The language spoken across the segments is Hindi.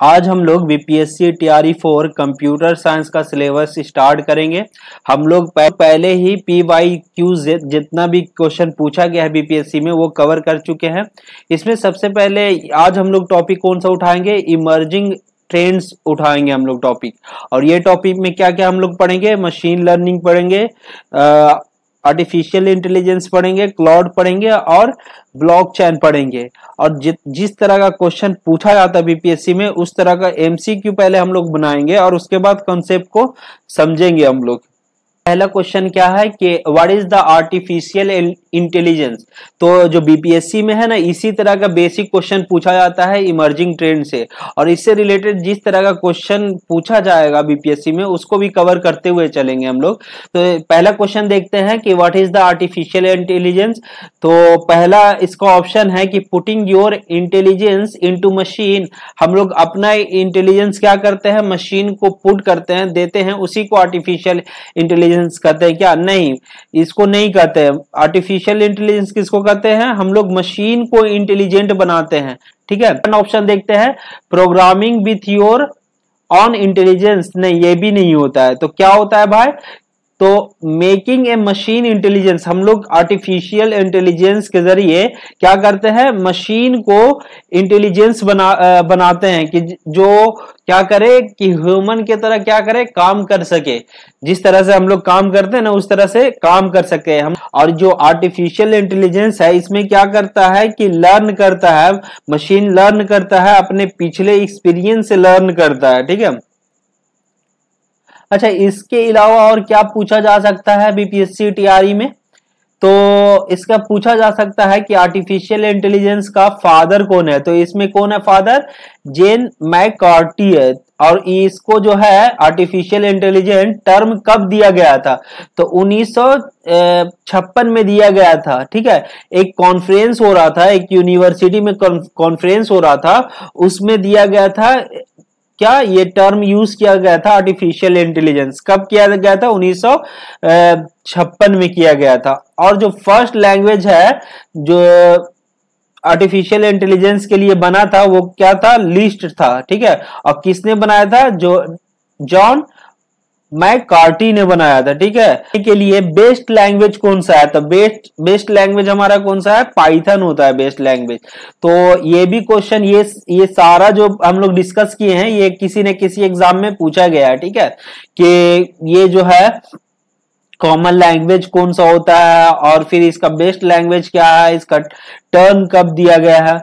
आज हम लोग बीपीएससी टीआरई 4 कंप्यूटर साइंस का सिलेबस स्टार्ट करेंगे। हम लोग पहले ही पी वाई क्यू जितना भी क्वेश्चन पूछा गया है बीपीएससी में वो कवर कर चुके हैं। इसमें सबसे पहले आज हम लोग टॉपिक कौन सा उठाएंगे, इमर्जिंग ट्रेंड्स उठाएंगे हम लोग टॉपिक। और ये टॉपिक में क्या क्या हम लोग पढ़ेंगे, मशीन लर्निंग पढ़ेंगे, आर्टिफिशियल इंटेलिजेंस पढ़ेंगे, क्लाउड पढ़ेंगे और ब्लॉकचेन पढ़ेंगे। और जिस तरह का क्वेश्चन पूछा जाता है बीपीएससी में उस तरह का एमसीक्यू पहले हम लोग बनाएंगे और उसके बाद कॉन्सेप्ट को समझेंगे हम लोग। पहला क्वेश्चन क्या है कि what is the artificial intelligence. तो जो बीपीएससी में है ना, इसी तरह का बेसिक क्वेश्चन पूछा जाता है इमर्जिंग ट्रेंड से, और इससे रिलेटेड जिस तरह का क्वेश्चन पूछा जाएगा बीपीएससी में उसको भी कवर करते हुए चलेंगे हम लोग। तो पहला क्वेश्चन देखते हैं कि what is the artificial intelligence. तो पहला इसका ऑप्शन है कि putting your intelligence into machine. हम लोग अपना इंटेलिजेंस क्या करते हैं, मशीन को पुट करते हैं, देते हैं, उसी को आर्टिफिशियल इंटेलिजेंस कहते हैं क्या? नहीं, इसको नहीं कहते हैं। आर्टिफिशियल इंटेलिजेंस किसको कहते हैं? हम लोग मशीन को इंटेलिजेंट बनाते हैं। ठीक है, ऑप्शन देखते हैं, programming with your on intelligence. नहीं, ये भी नहीं होता है। तो क्या होता है भाई? तो मेकिंग ए मशीन इंटेलिजेंस, हम लोग आर्टिफिशियल इंटेलिजेंस के जरिए क्या करते हैं, मशीन को इंटेलिजेंस बनाते हैं कि जो क्या करे कि ह्यूमन की तरह क्या करे, काम कर सके। जिस तरह से हम लोग काम करते हैं ना उस तरह से काम कर सके हम। और जो आर्टिफिशियल इंटेलिजेंस है इसमें क्या करता है कि लर्न करता है, मशीन लर्न करता है, अपने पिछले एक्सपीरियंस से लर्न करता है। ठीक है। अच्छा, इसके अलावा और क्या पूछा जा सकता है बीपीएससी टीआरई में? तो इसका पूछा जा सकता है कि आर्टिफिशियल इंटेलिजेंस का फादर कौन है। तो इसमें कौन है फादर? जेन मैककार्टी है। और इसको जो है आर्टिफिशियल इंटेलिजेंस टर्म कब दिया गया था? तो 1956 में दिया गया था। ठीक है, एक कॉन्फ्रेंस हो रहा था, एक यूनिवर्सिटी में कॉन्फ्रेंस हो रहा था, उसमें दिया गया था क्या, ये टर्म यूज किया गया था आर्टिफिशियल इंटेलिजेंस। कब किया गया था? 1956 में किया गया था। और जो फर्स्ट लैंग्वेज है जो आर्टिफिशियल इंटेलिजेंस के लिए बना था वो क्या था? लिस्ट था। ठीक है, और किसने बनाया था? जो जॉन मैककार्टी ने बनाया था। ठीक है, के लिए बेस्ट लैंग्वेज कौन सा है? तो बेस्ट लैंग्वेज हमारा कौन सा है? पाइथन होता है बेस्ट लैंग्वेज। तो ये भी क्वेश्चन, ये सारा जो हम लोग डिस्कस किए हैं ये किसी न किसी एग्जाम में पूछा गया है। ठीक है, कि ये जो है कॉमन लैंग्वेज कौन सा होता है और फिर इसका बेस्ट लैंग्वेज क्या है, इसका टर्म कब दिया गया है।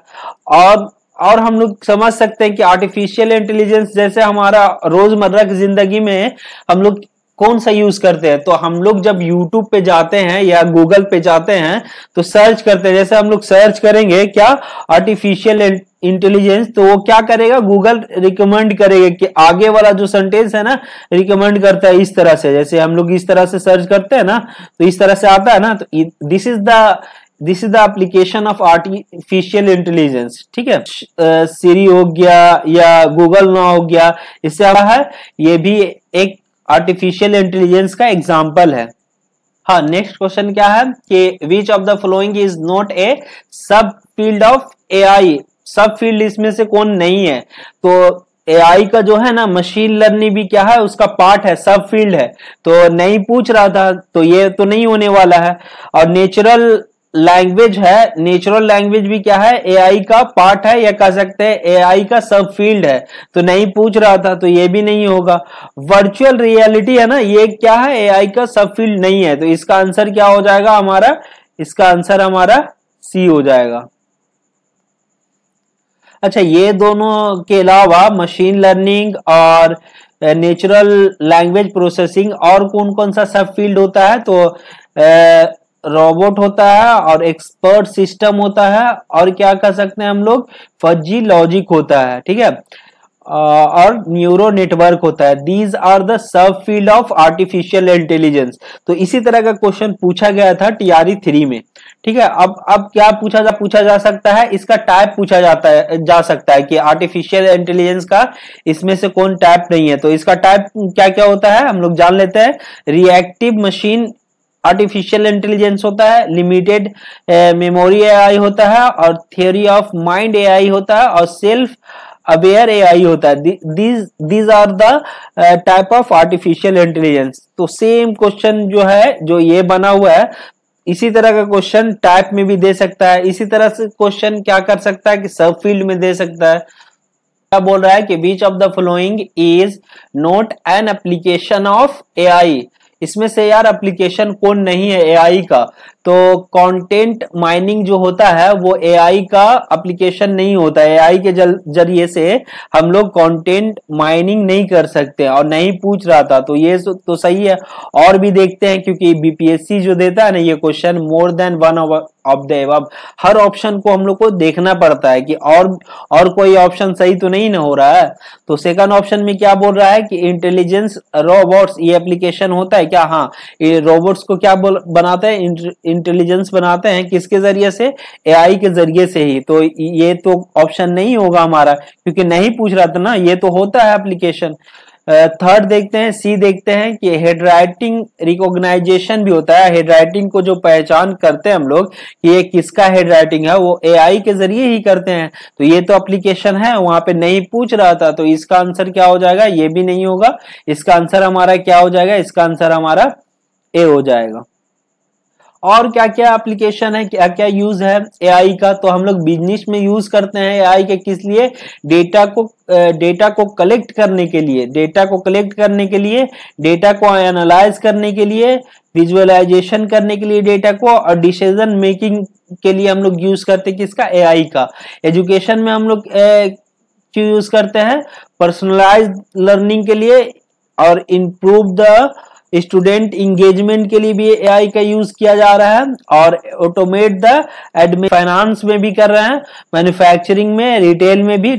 और हम लोग समझ सकते हैं कि आर्टिफिशियल इंटेलिजेंस जैसे हमारा रोजमर्रा की जिंदगी में हम लोग कौन सा यूज करते हैं। तो हम लोग जब यूट्यूब पे जाते हैं या गूगल पे जाते हैं तो सर्च करते हैं, जैसे हम लोग सर्च करेंगे क्या, आर्टिफिशियल इंटेलिजेंस, तो वो क्या करेगा, गूगल रिकमेंड करेगा कि आगे वाला जो सेंटेंस है ना रिकमेंड करता है इस तरह से। जैसे हम लोग इस तरह से सर्च करते हैं ना तो इस तरह से आता है ना। तो this is the application of artificial intelligence. ठीक है, सिरी हो गया या गूगल ना हो गया, इससे आता है, ये भी एक आर्टिफिशियल इंटेलिजेंस का एग्जाम्पल है। हाँ, नेक्स्ट क्वेश्चन क्या है कि which of the following is not a सब फील्ड ऑफ एआई। सब फील्ड इसमें से कौन नहीं है? तो एआई का जो है ना मशीन लर्निंग भी क्या है, उसका पार्ट है, सब फील्ड है। तो नहीं पूछ रहा था, तो ये तो नहीं होने वाला है। और नेचुरल लैंग्वेज है, नेचुरल लैंग्वेज भी क्या है, एआई का पार्ट है, या कह सकते हैं एआई का सब फील्ड है। तो नहीं पूछ रहा था, तो ये भी नहीं होगा। वर्चुअल रियलिटी है ना, ये क्या है, एआई का सब फील्ड नहीं है। तो इसका आंसर क्या हो जाएगा हमारा? इसका आंसर हमारा सी हो जाएगा। अच्छा, ये दोनों के अलावा मशीन लर्निंग और नेचुरल लैंग्वेज प्रोसेसिंग और कौन कौन सा सब फील्ड होता है? तो रोबोट होता है और एक्सपर्ट सिस्टम होता है और क्या कह सकते हैं हम लोग, फजी लॉजिक होता है। ठीक है, और न्यूरो नेटवर्क होता है। These are the sub field of artificial intelligence. तो इसी तरह का क्वेश्चन पूछा गया था टीआरई 3 में। ठीक है, अब क्या पूछा जा सकता है, इसका टाइप पूछा जा सकता है कि आर्टिफिशियल इंटेलिजेंस का इसमें से कौन टाइप नहीं है। तो इसका टाइप क्या क्या होता है हम लोग जान लेते हैं। रिएक्टिव मशीन आर्टिफिशियल इंटेलिजेंस होता है, लिमिटेड मेमोरी एआई होता है, और थियोरी ऑफ माइंड एआई होता है, और सेल्फ अवेयर एआई होता है। These are the type of artificial intelligence. तो सेम क्वेश्चन जो है, जो ये बना हुआ है, इसी तरह का क्वेश्चन टाइप में भी दे सकता है। इसी तरह से क्वेश्चन क्या कर सकता है कि सब फील्ड में दे सकता है। क्या बोल रहा है कि which of the following is not an application of AI. इसमें से यार एप्लीकेशन कौन नहीं है एआई का? तो कंटेंट माइनिंग जो होता है वो एआई का एप्लीकेशन नहीं होता है। एआई के जरिए से हम लोग कंटेंट माइनिंग नहीं कर सकते, और नहीं पूछ रहा था तो ये तो सही है। और भी देखते हैं, क्योंकि बीपीएससी जो देता है ना ये question, more than one of the above, her option को हम लोग को देखना पड़ता है कि और कोई ऑप्शन सही तो नहीं ना हो रहा है। तो सेकंड ऑप्शन में क्या बोल रहा है कि इंटेलिजेंस रोबोट्स ये एप्लीकेशन होता है क्या? हाँ, ये रोबोट्स को क्या बनाते हैं? इंटेलिजेंस बनाते हैं किसके जरिए से? एआई के जरिए से ही। तो ये तो ऑप्शन नहीं होगा हमारा, क्योंकि नहीं पूछ रहा था ना, ये तो होता है एप्लीकेशन। थर्ड देखते हैं, सी देखते हैं कि हेड राइटिंग रिकॉग्नाइजेशन भी होता है। हेड राइटिंग को जो पहचान करते हैं हम लोग कि ये किसका हेड राइटिंग है, वो एआई के जरिए ही करते हैं। तो ये तो एप्लीकेशन है, वहां पे नहीं पूछ रहा था, तो इसका आंसर क्या हो जाएगा? ये भी नहीं होगा। इसका आंसर हमारा क्या हो जाएगा? इसका आंसर हमारा ए हो जाएगा। और क्या क्या एप्लीकेशन है, क्या क्या यूज है एआई का? तो हम लोग बिजनेस में यूज करते हैं एआई के, किस लिए? डेटा को कलेक्ट करने के लिए, डेटा को कलेक्ट करने के लिए, डेटा को एनालाइज करने के लिए, विजुअलाइजेशन करने के लिए डेटा को, और डिसीजन मेकिंग के लिए हम लोग यूज करते हैं किसका? एआई का। एजुकेशन में हम लोग क्यों यूज करते हैं? पर्सनलाइज्ड लर्निंग के लिए, और इम्प्रूव द स्टूडेंट इंगेजमेंट के लिए भी एआई का यूज किया जा रहा है, और ऑटोमेट द एडमिन, फाइनेंस में भी कर रहे हैं, मैन्युफैक्चरिंग में, रिटेल में भी,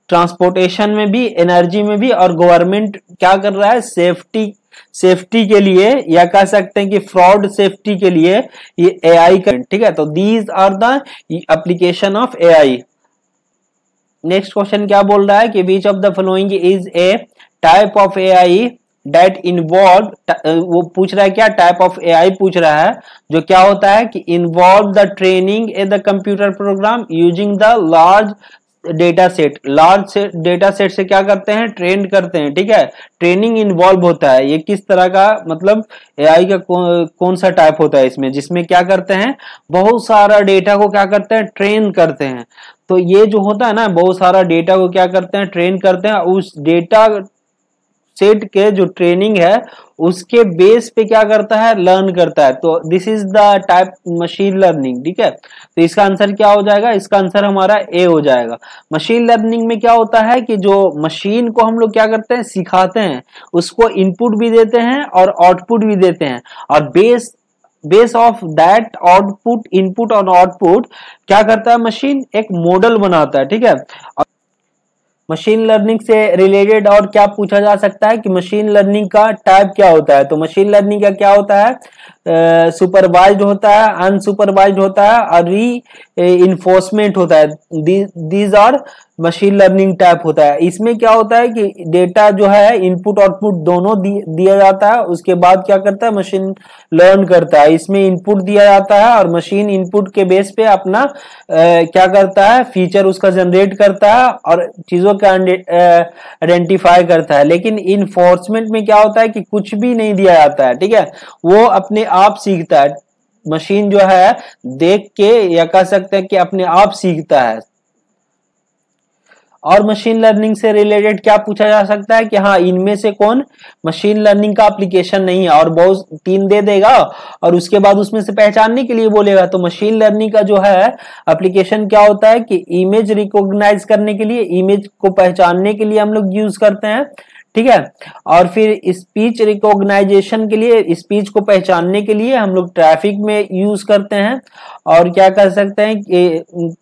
ट्रांसपोर्टेशन में भी, एनर्जी में भी, और गवर्नमेंट क्या कर रहा है? सेफ्टी के लिए, या कह सकते हैं कि फ्रॉड सेफ्टी के लिए ये एआई का, ठीक है। तो these are the application of AI. Next question क्या बोल रहा है कि which of the following is a type of AI that involve, वो पूछ रहा है क्या? टाइप ऑफ एआई पूछ रहा है, जो क्या होता है कि involve the training A the computer program using the large data set. Large data set से क्या करते हैं? ट्रेन करते हैं, ठीक है। ट्रेनिंग इन्वॉल्व होता है। ये किस तरह का, मतलब एआई का कौन सा टाइप होता है इसमें, जिसमें क्या करते हैं? बहुत सारा डेटा को क्या करते हैं? ट्रेन करते हैं। तो ये जो होता है ना, बहुत सारा डेटा को क्या करते हैं? ट्रेन करते हैं। उस डेटा सेट के जो ट्रेनिंग है उसके बेस पे क्या करता है? लर्न करता है। तो this is the type machine learning, ठीक है। तो इसका आंसर क्या हो जाएगा? इसका आंसर हमारा ए हो जाएगा। मशीन लर्निंग में क्या होता है कि जो मशीन को हम लोग क्या करते हैं? सिखाते हैं, उसको इनपुट भी देते हैं और आउटपुट भी देते हैं, और base of that output, input और आउटपुट क्या करता है? मशीन एक मॉडल बनाता है, ठीक है। मशीन लर्निंग से रिलेटेड और क्या पूछा जा सकता है कि मशीन लर्निंग का टाइप क्या होता है? तो मशीन लर्निंग का क्या होता है? सुपरवाइज्ड होता है, अनसुपरवाइज्ड होता है, और री इन्फोर्समेंट होता है। These are machine learning type होता है। इसमें क्या होता है कि डेटा जो है इनपुट आउटपुट दोनों दिया जाता है, उसके बाद क्या करता है? मशीन लर्न करता है। इसमें इनपुट दिया जाता है और मशीन इनपुट के बेस पे अपना क्या करता है? फीचर उसका जनरेट करता है और चीजों का आइडेंटिफाई करता है। लेकिन इन्फोर्समेंट में क्या होता है कि कुछ भी नहीं दिया जाता है, ठीक है, वो अपने आप सीखता है। मशीन जो है देख के, या कह सकते हैं कि अपने आप सीखता है। और मशीन लर्निंग से रिलेटेड क्या पूछा जा सकता है कि हाँ, इनमें से कौन मशीन लर्निंग का एप्लीकेशन नहीं है, और बहुत 3 दे देगा और उसके बाद उसमें से पहचानने के लिए बोलेगा। तो मशीन लर्निंग का जो है एप्लीकेशन क्या होता है कि इमेज रिकॉग्नाइज करने के लिए, इमेज को पहचानने के लिए हम लोग यूज करते हैं, ठीक है। और फिर स्पीच रिकॉग्नाइजेशन के लिए, स्पीच को पहचानने के लिए हम लोग ट्रैफिक में यूज करते हैं। और क्या कर सकते हैं कि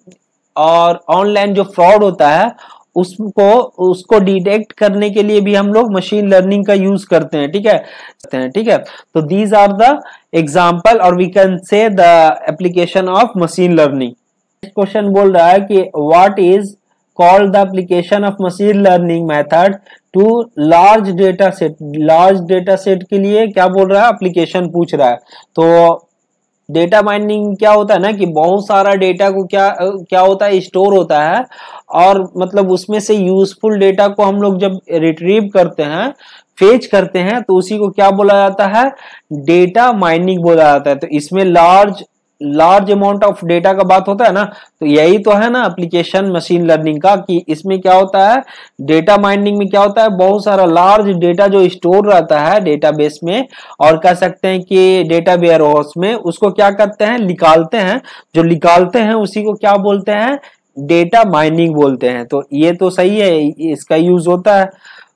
और ऑनलाइन जो फ्रॉड होता है उसको डिटेक्ट करने के लिए भी हम लोग मशीन लर्निंग का यूज करते हैं, ठीक है, ठीक है। तो दीज आर द एग्जांपल, और we can say the application of machine learning. Question बोल रहा है कि what is called the application of machine learning method to large data set. Large data set के लिए क्या बोल रहा है? एप्लीकेशन पूछ रहा है। तो डेटा माइनिंग क्या होता है ना कि बहुत सारा डेटा को क्या होता है, स्टोर होता है, और मतलब उसमें से यूजफुल डेटा को हम लोग जब रिट्रीव करते हैं, फेच करते हैं, तो उसी को क्या बोला जाता है, डेटा माइनिंग बोला जाता है। तो इसमें लार्ज अमाउंट ऑफ डेटा का बात होता है ना, तो यही तो है ना एप्लीकेशन मशीन लर्निंग का, कि इसमें क्या होता है, डेटा माइनिंग में क्या होता है, बहुत सारा लार्ज डेटा जो स्टोर रहता है डेटाबेस में, और कह सकते हैं कि डेटा वेयर हाउस में, उसको क्या करते हैं, निकालते हैं। जो निकालते हैं उसी को क्या बोलते हैं, डेटा माइनिंग बोलते हैं। तो ये तो सही है, इसका यूज होता है।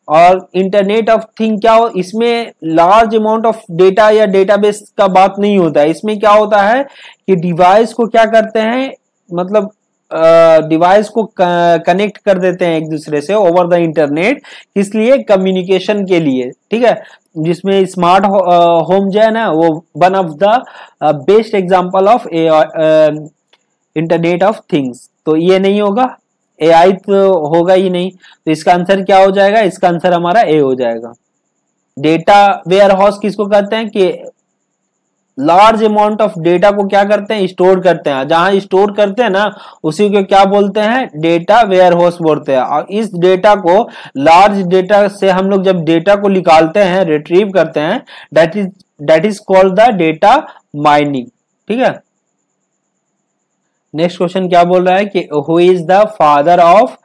और इंटरनेट ऑफ थिंग क्या हो, इसमें लार्ज अमाउंट ऑफ डेटा या डेटाबेस का बात नहीं होता है। इसमें क्या होता है कि डिवाइस को क्या करते हैं, मतलब डिवाइस को कनेक्ट कर देते हैं एक दूसरे से ओवर द इंटरनेट, इसलिए कम्युनिकेशन के लिए, ठीक है। जिसमें स्मार्ट होम जो है ना, वो one of the best example of internet of things. तो ये नहीं होगा, एआई तो होगा ही नहीं। तो इसका आंसर क्या हो जाएगा, इसका आंसर हमारा ए हो जाएगा। डेटा वेयर हाउस किसको कहते हैं कि लार्ज अमाउंट ऑफ डेटा को क्या करते हैं, स्टोर करते हैं। जहां स्टोर करते हैं ना, उसी को क्या बोलते हैं, डेटा वेयर हाउस बोलते हैं। और इस डेटा को, लार्ज डेटा से हम लोग जब डेटा को निकालते हैं, रिट्रीव करते हैं, that is called the data mining, ठीक है। नेक्स्ट क्वेश्चन क्या बोल रहा है कि who is the father of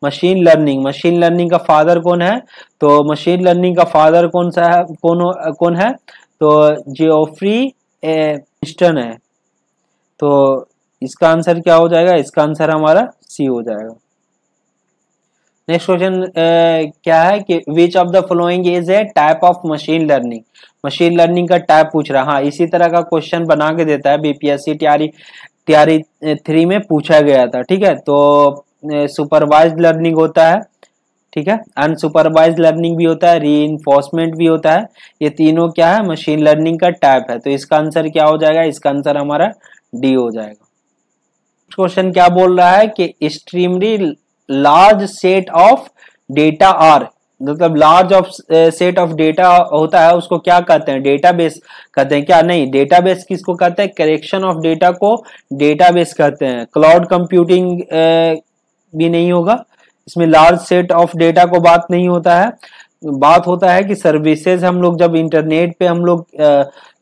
machine learning. Machine learning का फादर कौन है, तो मशीन लर्निंग का फादर कौन सा है, कौन है, तो जियोफ्री विंस्टन है। तो इसका आंसर क्या हो जाएगा, इसका आंसर हमारा सी हो जाएगा। नेक्स्ट क्वेश्चन क्या है कि which of the following is a type of machine learning. Machine learning का टाइप पूछ रहा है। हाँ, इसी तरह का क्वेश्चन बना के देता है, बीपीएससी तैयारी 3 में पूछा गया था, ठीक है। तो सुपरवाइज्ड लर्निंग होता है, ठीक है, अनसुपरवाइज्ड लर्निंग भी होता है, रीइंफोर्समेंट भी होता है। ये तीनों क्या है, मशीन लर्निंग का टाइप है। तो इसका आंसर क्या हो जाएगा, इसका आंसर हमारा डी हो जाएगा। क्वेश्चन क्या बोल रहा है कि extremely large set of data are, मतलब large of set of data होता है, उसको क्या कहते हैं, डेटाबेस कहते हैं क्या, नहीं, डेटाबेस किसको कहते हैं, कलेक्शन ऑफ डेटा को डेटाबेस कहते हैं। क्लाउड कंप्यूटिंग भी नहीं होगा, इसमें लार्ज सेट ऑफ डेटा को बात नहीं होता है। बात होता है कि सर्विसेज हम लोग जब इंटरनेट पे हम लोग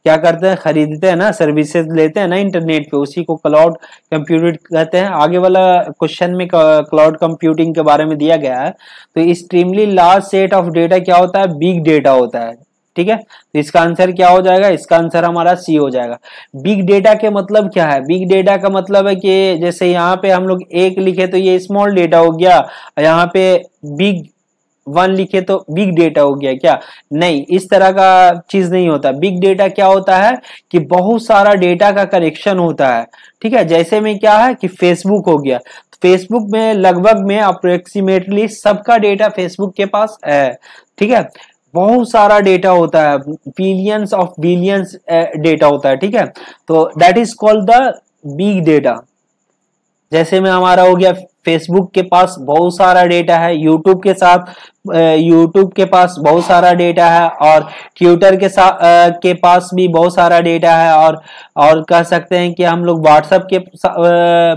क्या करते हैं, खरीदते हैं ना, सर्विसेज लेते हैं ना इंटरनेट पे, उसी को क्लाउड कंप्यूटिंग कहते हैं। आगे वाला क्वेश्चन में क्लाउड कंप्यूटिंग के बारे में दिया गया है। तो extremely large set of data क्या होता है, बिग डेटा होता है, ठीक है। तो इसका आंसर क्या हो जाएगा, इसका आंसर हमारा सी हो जाएगा। बिग डेटा के मतलब क्या है, बिग डेटा का मतलब है कि जैसे यहाँ पे हम लोग एक लिखे तो ये स्मॉल डेटा हो गया, यहाँ पे बिग 1 लिखे तो बिग डेटा हो गया क्या, नहीं, इस तरह का चीज नहीं होता। बिग डेटा क्या होता है कि बहुत सारा डेटा का कनेक्शन होता है, ठीक है। जैसे में क्या है कि फेसबुक हो गया, फेसबुक में लगभग में अप्रोक्सीमेटली सबका डेटा फेसबुक के पास है, ठीक है। बहुत सारा डेटा होता है, बिलियंस ऑफ बिलियंस डेटा होता है, ठीक है। तो that is called the big data. जैसे में हमारा हो गया फेसबुक के पास बहुत सारा डेटा है, यूट्यूब के पास बहुत सारा डेटा है, और ट्विटर के पास भी बहुत सारा डेटा है, और कह सकते हैं कि हम लोग व्हाट्सएप के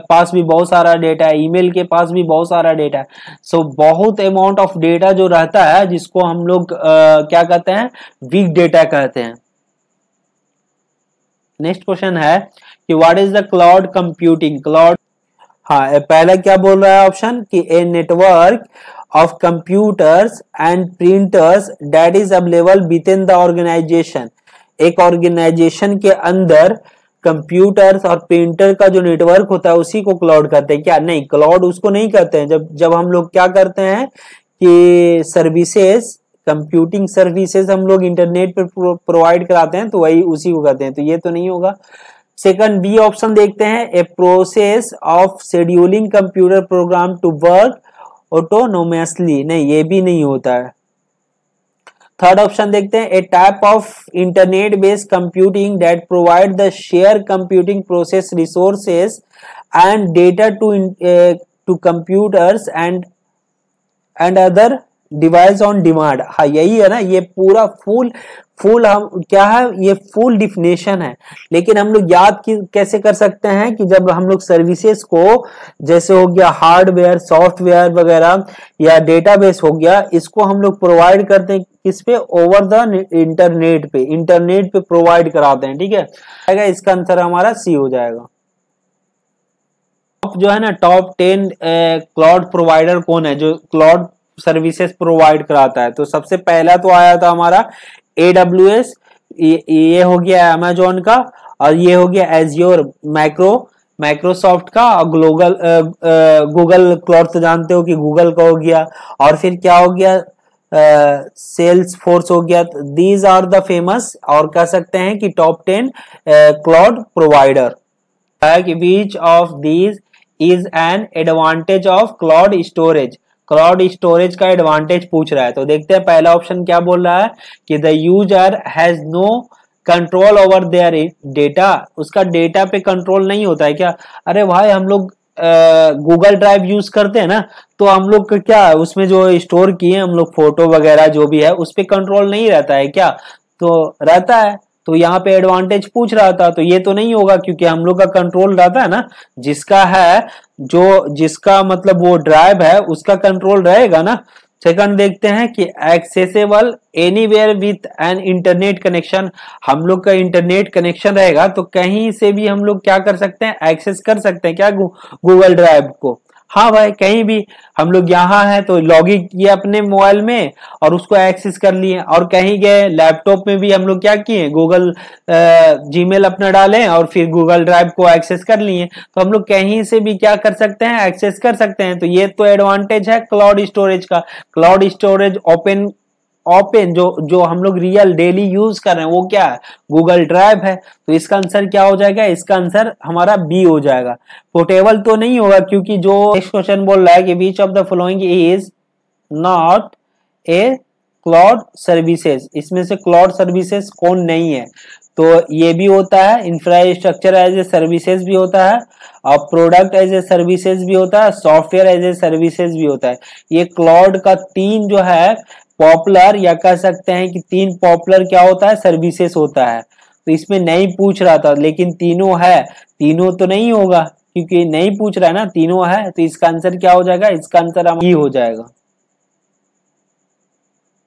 पास भी बहुत सारा डेटा है, ईमेल के पास भी बहुत सारा डेटा है। सो बहुत अमाउंट ऑफ डेटा जो रहता है, जिसको हम लोग क्या कहते हैं, बिग डेटा कहते हैं। नेक्स्ट क्वेश्चन है कि what is the cloud computing. Cloud, हाँ, पहला क्या बोल रहा है ऑप्शन कि a network of computers and printers that is available within the organisation. एक ऑर्गेनाइजेशन के अंदर कंप्यूटर्स और प्रिंटर का जो नेटवर्क होता है उसी को क्लाउड कहते हैं क्या, नहीं, क्लाउड उसको नहीं कहते हैं। जब हम लोग क्या करते हैं कि सर्विसेज, कंप्यूटिंग सर्विसेज हम लोग इंटरनेट पर प्रोवाइड कराते हैं, तो वही उसी को कहते हैं। तो ये तो नहीं होगा। सेकंड बी ऑप्शन देखते हैं, a process of scheduling computer program to work autonomously, नहीं, ये भी नहीं होता है। थर्ड ऑप्शन देखते हैं, a type of internet based computing that provide the share computing process resources and data to computers and other device on demand, हाँ यही है ना, ये पूरा फुल हम क्या है, ये फुल डिफिनेशन है। लेकिन हम लोग याद कैसे कर सकते हैं कि जब हम लोग सर्विसेज को, जैसे हो गया हार्डवेयर, सॉफ्टवेयर वगैरह या डेटाबेस हो गया, इसको हम लोग प्रोवाइड करते हैं किस पे, ओवर द इंटरनेट पे प्रोवाइड कराते हैं। ठीक है, इसका आंसर हमारा सी हो जाएगा। जो है ना टॉप 10 क्लाउड प्रोवाइडर कौन है जो क्लाउड सर्विसेज प्रोवाइड कराता है? तो सबसे पहला तो आया था हमारा AWS, ये हो गया अमेजोन का, और ये हो गया एज्योर माइक्रोसॉफ्ट का, और गूगल क्लाउड तो जानते हो कि गूगल का हो गया, और फिर क्या हो गया, सेल्स फोर्स हो गया। दीज आर द फेमस, और कह सकते हैं कि टॉप 10 क्लाउड प्रोवाइडर है कि which of these is an advantage of cloud storage. Cloud storage का एडवांटेज पूछ रहा है, तो देखते हैं पहला ऑप्शन क्या बोल रहा है कि the user has no control over their data, उसका डेटा पे कंट्रोल नहीं होता है क्या? अरे भाई हम लोग गूगल ड्राइव यूज करते हैं ना, तो हम लोग क्या उसमें जो स्टोर किए हम लोग फोटो वगैरह जो भी है उस पर कंट्रोल नहीं रहता है क्या? तो रहता है, तो यहाँ पे एडवांटेज पूछ रहा था, तो ये तो नहीं होगा क्योंकि हम लोग का कंट्रोल रहता है ना, जिसका है जिसका मतलब वो ड्राइव है उसका कंट्रोल रहेगा ना। सेकंड देखते हैं कि accessible anywhere with an internet connection, हम लोग का इंटरनेट कनेक्शन रहेगा तो कहीं से भी हम लोग क्या कर सकते हैं, एक्सेस कर सकते हैं क्या गूगल ड्राइव को। हाँ भाई, कहीं भी हम लोग यहाँ हैं तो लॉग इन किए अपने मोबाइल में और उसको एक्सेस कर लिए, और कहीं गए लैपटॉप में भी हम लोग क्या किए, गूगल जीमेल अपना डालें और फिर गूगल ड्राइव को एक्सेस कर लिए, तो हम लोग कहीं से भी क्या कर सकते हैं, एक्सेस कर सकते हैं। तो ये तो एडवांटेज है क्लाउड स्टोरेज का। क्लाउड स्टोरेज ओपन जो हम लोग रियल डेली यूज कर रहे हैं वो क्या है, गूगल ड्राइव है। तो इसका आंसर क्या हो जाएगा, इसका आंसर हमारा बी हो जाएगा। पोर्टेबल तो नहीं होगा क्योंकि जो नेक्स्ट क्वेश्चन बोल रहा है कि which of the following is not a cloud services, इसमें से क्लाउड सर्विसेज कौन नहीं है? तो ये भी होता है, इंफ्रास्ट्रक्चर एज ए सर्विसेज भी होता है, और प्रोडक्ट एज ए सर्विसेज भी होता है, सॉफ्टवेयर एज ए सर्विसेज भी होता है। ये क्लाउड का तीन जो है पॉपुलर, या कह सकते हैं कि तीन पॉपुलर क्या होता है, सर्विसेज होता है। तो इसमें नहीं पूछ रहा था लेकिन तीनों है, तीनों तो नहीं होगा क्योंकि नहीं पूछ रहा है ना, तीनों है। तो इसका आंसर क्या हो जाएगा, इसका आंसर ही हो जाएगा।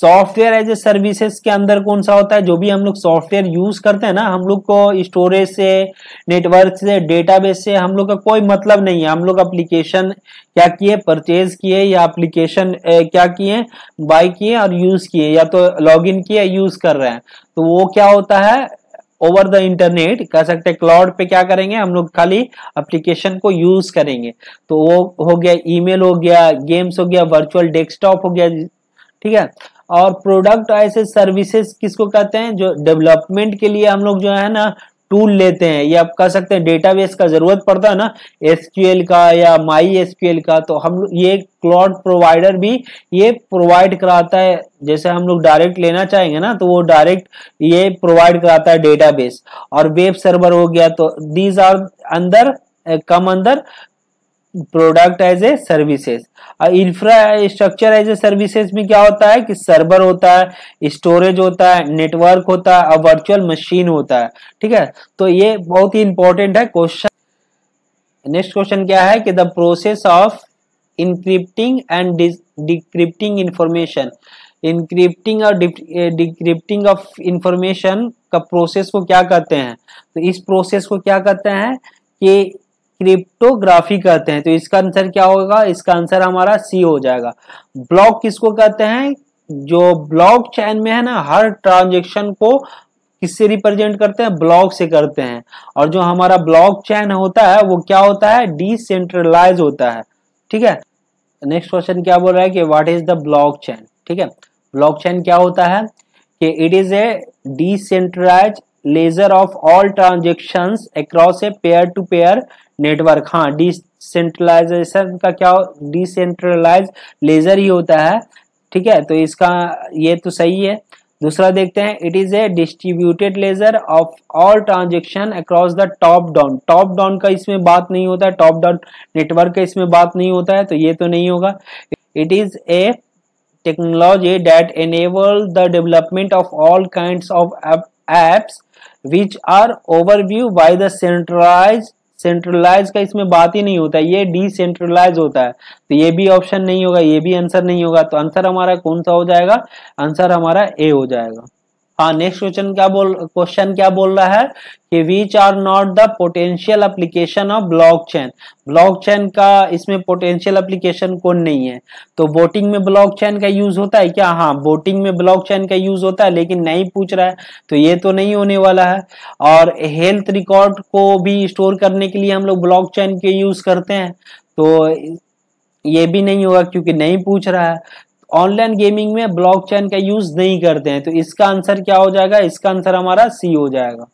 सॉफ्टवेयर एज ए सर्विसेज के अंदर कौन सा होता है, जो भी हम लोग सॉफ्टवेयर यूज करते हैं ना, हम लोग को स्टोरेज से, नेटवर्क से, डेटाबेस से हम लोग का कोई मतलब नहीं है। हम लोग एप्लीकेशन क्या किए, परचेज किए, या एप्लीकेशन क्या किए, बाय किए और यूज किए, या तो लॉगिन किए, यूज कर रहे हैं, तो वो क्या होता है, ओवर द इंटरनेट कह सकते हैं। क्लाउड पे क्या करेंगे, हम लोग खाली एप्लीकेशन को यूज करेंगे। तो वो हो गया ईमेल हो गया, गेम्स हो गया, वर्चुअल डेस्कटॉप हो गया, ठीक है। और प्रोडक्ट ऐसे सर्विसेज किसको कहते हैं, जो डेवलपमेंट के लिए हम लोग जो है ना टूल लेते हैं, या आप कह सकते हैं डेटाबेस का जरूरत पड़ता है ना, एसक्यूएल का या माई एसक्यूएल का, तो हम ये क्लाउड प्रोवाइडर भी ये प्रोवाइड कराता है। जैसे हम लोग डायरेक्ट लेना चाहेंगे ना, तो वो डायरेक्ट ये प्रोवाइड कराता है डेटाबेस। और वेब सर्वर हो गया, तो these are under product as a services. Infrastructure as a services में क्या होता है कि सर्वर होता है, स्टोरेज होता है, नेटवर्क होता है और वर्चुअल मशीन होता है, ठीक है। तो ये बहुत ही इंपॉर्टेंट है क्वेश्चन। नेक्स्ट क्वेश्चन क्या है कि the process of encrypting and decrypting information, encrypting और डिक्रिप्टिंग ऑफ इंफॉर्मेशन का प्रोसेस को क्या कहते हैं? तो इस प्रोसेस को क्या कहते हैं कि क्रिप्टोग्राफी कहते हैं। तो इसका आंसर क्या होगा, इसका आंसर हमारा सी हो जाएगा। ब्लॉक किसको कहते हैं, जो ब्लॉक चेन में है ना, हर ट्रांजेक्शन को किससे रिप्रेजेंट करते हैं, ब्लॉक से करते हैं। और जो हमारा ब्लॉक चेन होता है वो क्या होता है, डिसेंट्रलाइज होता है, ठीक है। नेक्स्ट क्वेश्चन क्या बोल रहा है कि what is the blockchain, ठीक है। ब्लॉक चेन क्या होता है कि it is a decentralize ledger of all transactions across a peer to peer network. हाँ, डिसेंट्रलाइजेशन का क्या, डिसेंट्रलाइज लेजर ही होता है, ठीक है। तो इसका ये तो सही है। दूसरा देखते हैं, it is A distributed laser of all transaction across the top down. Top down का इसमें बात नहीं होता है, टॉप डाउन नेटवर्क का इसमें बात नहीं होता है, तो ये तो नहीं होगा। It is A technology that enable the development of all kinds of apps which are overview by the centralized का इसमें बात ही नहीं होता, ये डिसेंट्रलाइज होता है, तो ये भी ऑप्शन नहीं होगा, ये भी आंसर नहीं होगा, तो आंसर हमारा कौन सा हो जाएगा, आंसर हमारा ए हो जाएगा। हाँ, नेक्स्ट क्वेश्चन क्या बोल रहा है कि which are not the potential application of blockchain. Blockchain का इसमें पोटेंशियल एप्लीकेशन कौन नहीं है, तो वोटिंग में ब्लॉकचेन का यूज होता है क्या, हाँ वोटिंग में ब्लॉकचेन का यूज होता है, लेकिन नहीं पूछ रहा है तो ये तो नहीं होने वाला है। और हेल्थ रिकॉर्ड को भी स्टोर करने के लिए हम लोग ब्लॉकचेन के यूज करते हैं, तो ये भी नहीं होगा क्योंकि नहीं पूछ रहा है। ऑनलाइन गेमिंग में ब्लॉकचेन का यूज नहीं करते हैं, तो इसका आंसर क्या हो जाएगा, इसका आंसर हमारा सी हो जाएगा।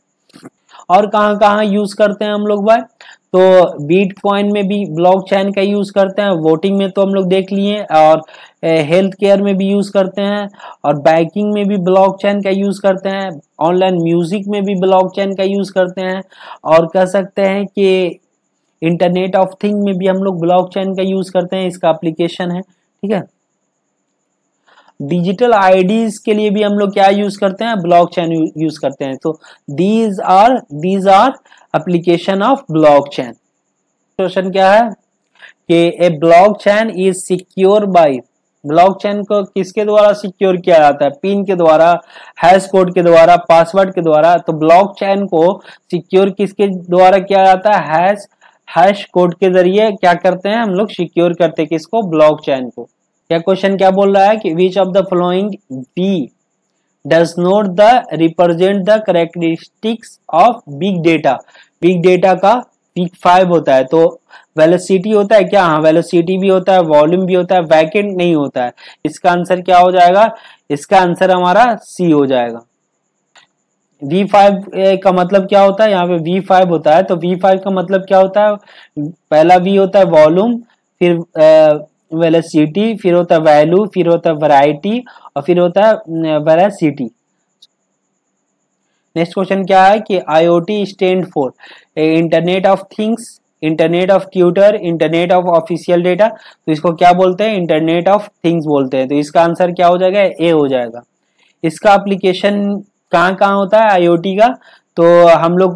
और कहाँ कहाँ यूज करते हैं हम लोग भाई, तो बिटकॉइन में भी ब्लॉकचेन का यूज करते हैं, वोटिंग में तो हम लोग देख लिए, और हेल्थ केयर में भी यूज करते हैं, और बैंकिंग में भी ब्लॉकचेन का यूज करते हैं, ऑनलाइन म्यूजिक में भी ब्लॉकचेन का यूज करते हैं, और कह सकते हैं कि इंटरनेट ऑफ थिंग में भी हम लोग ब्लॉकचेन का यूज करते हैं, इसका एप्लीकेशन है, ठीक है। डिजिटल आईडीज के लिए भी हम लोग क्या यूज करते हैं, ब्लॉकचेन यूज करते हैं, तो these are application of blockchain. Question क्या है कि a blockchain is secure by, blockchain को किसके द्वारा सिक्योर किया जाता है, पिन के द्वारा, हैश कोड के द्वारा, पासवर्ड के द्वारा। तो ब्लॉकचेन को सिक्योर किसके द्वारा किया जाता है, हैश कोड के जरिए क्या करते हैं हम लोग, सिक्योर करते हैं किसको, ब्लॉकचेन को। क्या क्वेश्चन क्या बोल रहा है कि which of the following B does not the represent the characteristics of big data. Big data का पीक 5 होता है, तो वेलोसिटी होता है क्या, हाँ वेलोसिटी भी होता है, वॉल्यूम भी होता है, वैकेंट नहीं होता है। इसका आंसर क्या हो जाएगा, इसका आंसर हमारा सी हो जाएगा। V5 का मतलब क्या होता है, यहाँ पे V5 होता है, तो V5 का मतलब क्या होता है, पहला V होता है वॉल्यूम, फिर वेलोसिटी, फिर होता है वैल्यू, फिर होता है वैरायटी, और फिर होता है वेरासिटी। नेक्स्ट क्वेश्चन क्या है कि IoT stand for internet of things, internet of tutor, internet of official data, तो इसको क्या बोलते हैं, इंटरनेट ऑफ थिंग्स बोलते हैं, तो इसका आंसर क्या हो जाएगा, ए हो जाएगा। इसका एप्लीकेशन कहाँ कहाँ होता है IoT का, तो हम लोग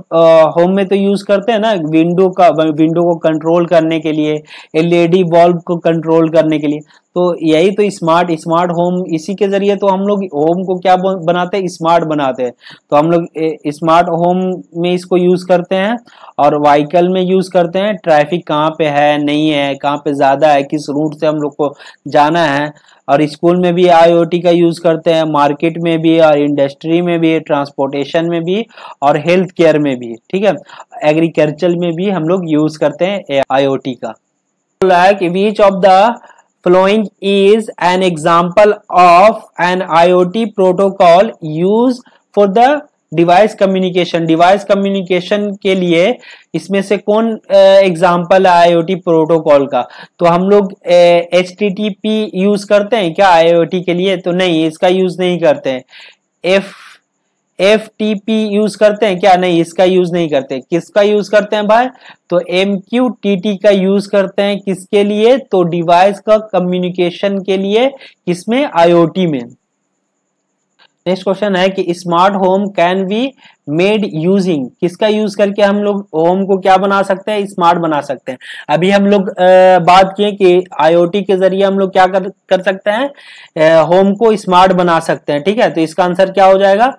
होम में तो यूज करते हैं ना, विंडो को कंट्रोल करने के लिए, LED बल्ब को कंट्रोल करने के लिए, तो यही तो स्मार्ट होम, इसी के जरिए तो हम लोग होम को क्या बनाते हैं, स्मार्ट बनाते हैं। तो हम लोग स्मार्ट होम में इसको यूज करते हैं, और व्हीकल में यूज करते हैं, ट्रैफिक कहाँ पे है नहीं है, कहाँ पे ज्यादा है, किस रूट से हम लोग को जाना है। और स्कूल में भी IoT का यूज करते हैं, मार्केट में भी, और इंडस्ट्री में भी, ट्रांसपोर्टेशन में भी, और हेल्थ केयर में भी, ठीक है, एग्रीकल्चर में भी हम लोग यूज करते हैं IoT का। Like which of the following is an example of an IoT protocol used for the device communication. Device communication के लिए इसमें से कौन एग्जाम्पल है IoT प्रोटोकॉल का, तो हम लोग HTTP यूज करते हैं क्या IoT के लिए, तो नहीं, इसका यूज नहीं करते हैं। FTP यूज करते हैं क्या, नहीं, इसका यूज नहीं करते। किसका यूज करते हैं भाई, तो MQTT का यूज करते हैं, किसके लिए, तो डिवाइस का कम्युनिकेशन के लिए, किसमें, IoT में। नेक्स्ट क्वेश्चन है कि smart home can be made using, किसका यूज करके हम लोग होम को क्या बना सकते हैं, स्मार्ट बना सकते हैं। अभी हम लोग बात किए कि IoT के जरिए हम लोग क्या कर सकते हैं, होम को स्मार्ट बना सकते हैं, ठीक है। तो इसका आंसर क्या हो जाएगा,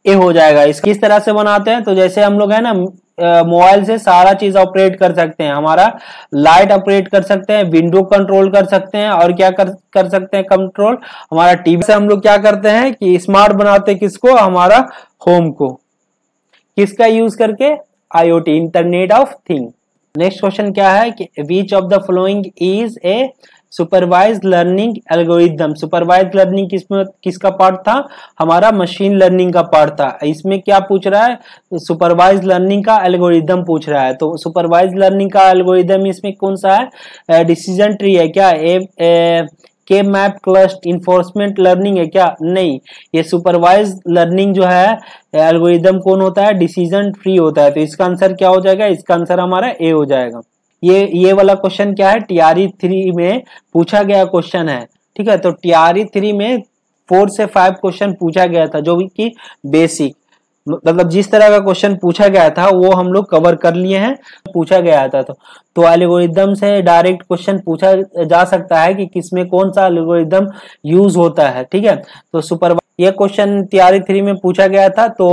ए हो जाएगा। इस किस तरह से बनाते हैं, तो जैसे हम लोग है ना मोबाइल से सारा चीज ऑपरेट कर सकते हैं, हमारा लाइट ऑपरेट कर सकते हैं, विंडो कंट्रोल कर सकते हैं, और क्या कर सकते हैं कंट्रोल, हमारा टीवी से हम लोग क्या करते हैं कि स्मार्ट बनाते हैं किसको, हमारा होम को, किसका यूज करके, IoT, internet of thing. Next question क्या है कि which of the following is A supervised learning algorithm. Supervised learning किसका पार्ट था, हमारा मशीन लर्निंग का पार्ट था। इसमें क्या पूछ रहा है, सुपरवाइज्ड लर्निंग का एल्गोरिथम पूछ रहा है। तो सुपरवाइज्ड लर्निंग का एल्गोरिथम इसमें कौन सा है, डिसीजन ट्री है क्या, के मैप क्लस्टर इन्फोर्समेंट लर्निंग है क्या, नहीं, ये सुपरवाइज्ड लर्निंग जो है एल्गोरिथम कौन होता है, डिसीजन ट्री होता है। तो इसका आंसर क्या हो जाएगा, इसका आंसर हमारा ए हो जाएगा। ये वाला क्वेश्चन क्या है, TRE 3 में पूछा गया क्वेश्चन है, ठीक है। तो टीआरई 3 में 4 से 5 क्वेश्चन पूछा गया था, जो कि बेसिक, मतलब जिस तरह का क्वेश्चन पूछा गया था वो हम लोग कवर कर लिए हैं। पूछा गया था तो एल्गोरिदम से डायरेक्ट क्वेश्चन पूछा जा सकता है कि किसमें कौन सा एल्गोरिदम यूज होता है, ठीक है। तो ये क्वेश्चन टीआरई 3 में पूछा गया था। तो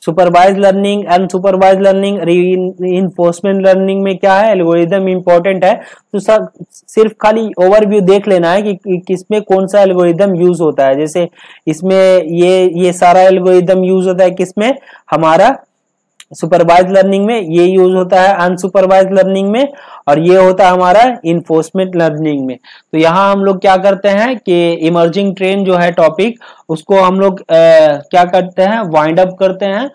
supervise learning, unsupervise learning, reinforcement learning में क्या है, एल्गोरिदम इंपॉर्टेंट है। तो सब सिर्फ खाली ओवरव्यू देख लेना है कि किसमें कौन सा एल्गोरिदम यूज होता है। जैसे इसमें ये सारा एल्गोरिदम यूज होता है किसमें, हमारा सुपरवाइज लर्निंग में, ये यूज होता है अनसुपरवाइज लर्निंग में, और ये होता है हमारा इन्फोर्समेंट लर्निंग में। तो यहाँ हम लोग क्या करते हैं कि इमर्जिंग ट्रेंड जो है टॉपिक, उसको हम लोग क्या करते हैं, वाइंड अप करते हैं।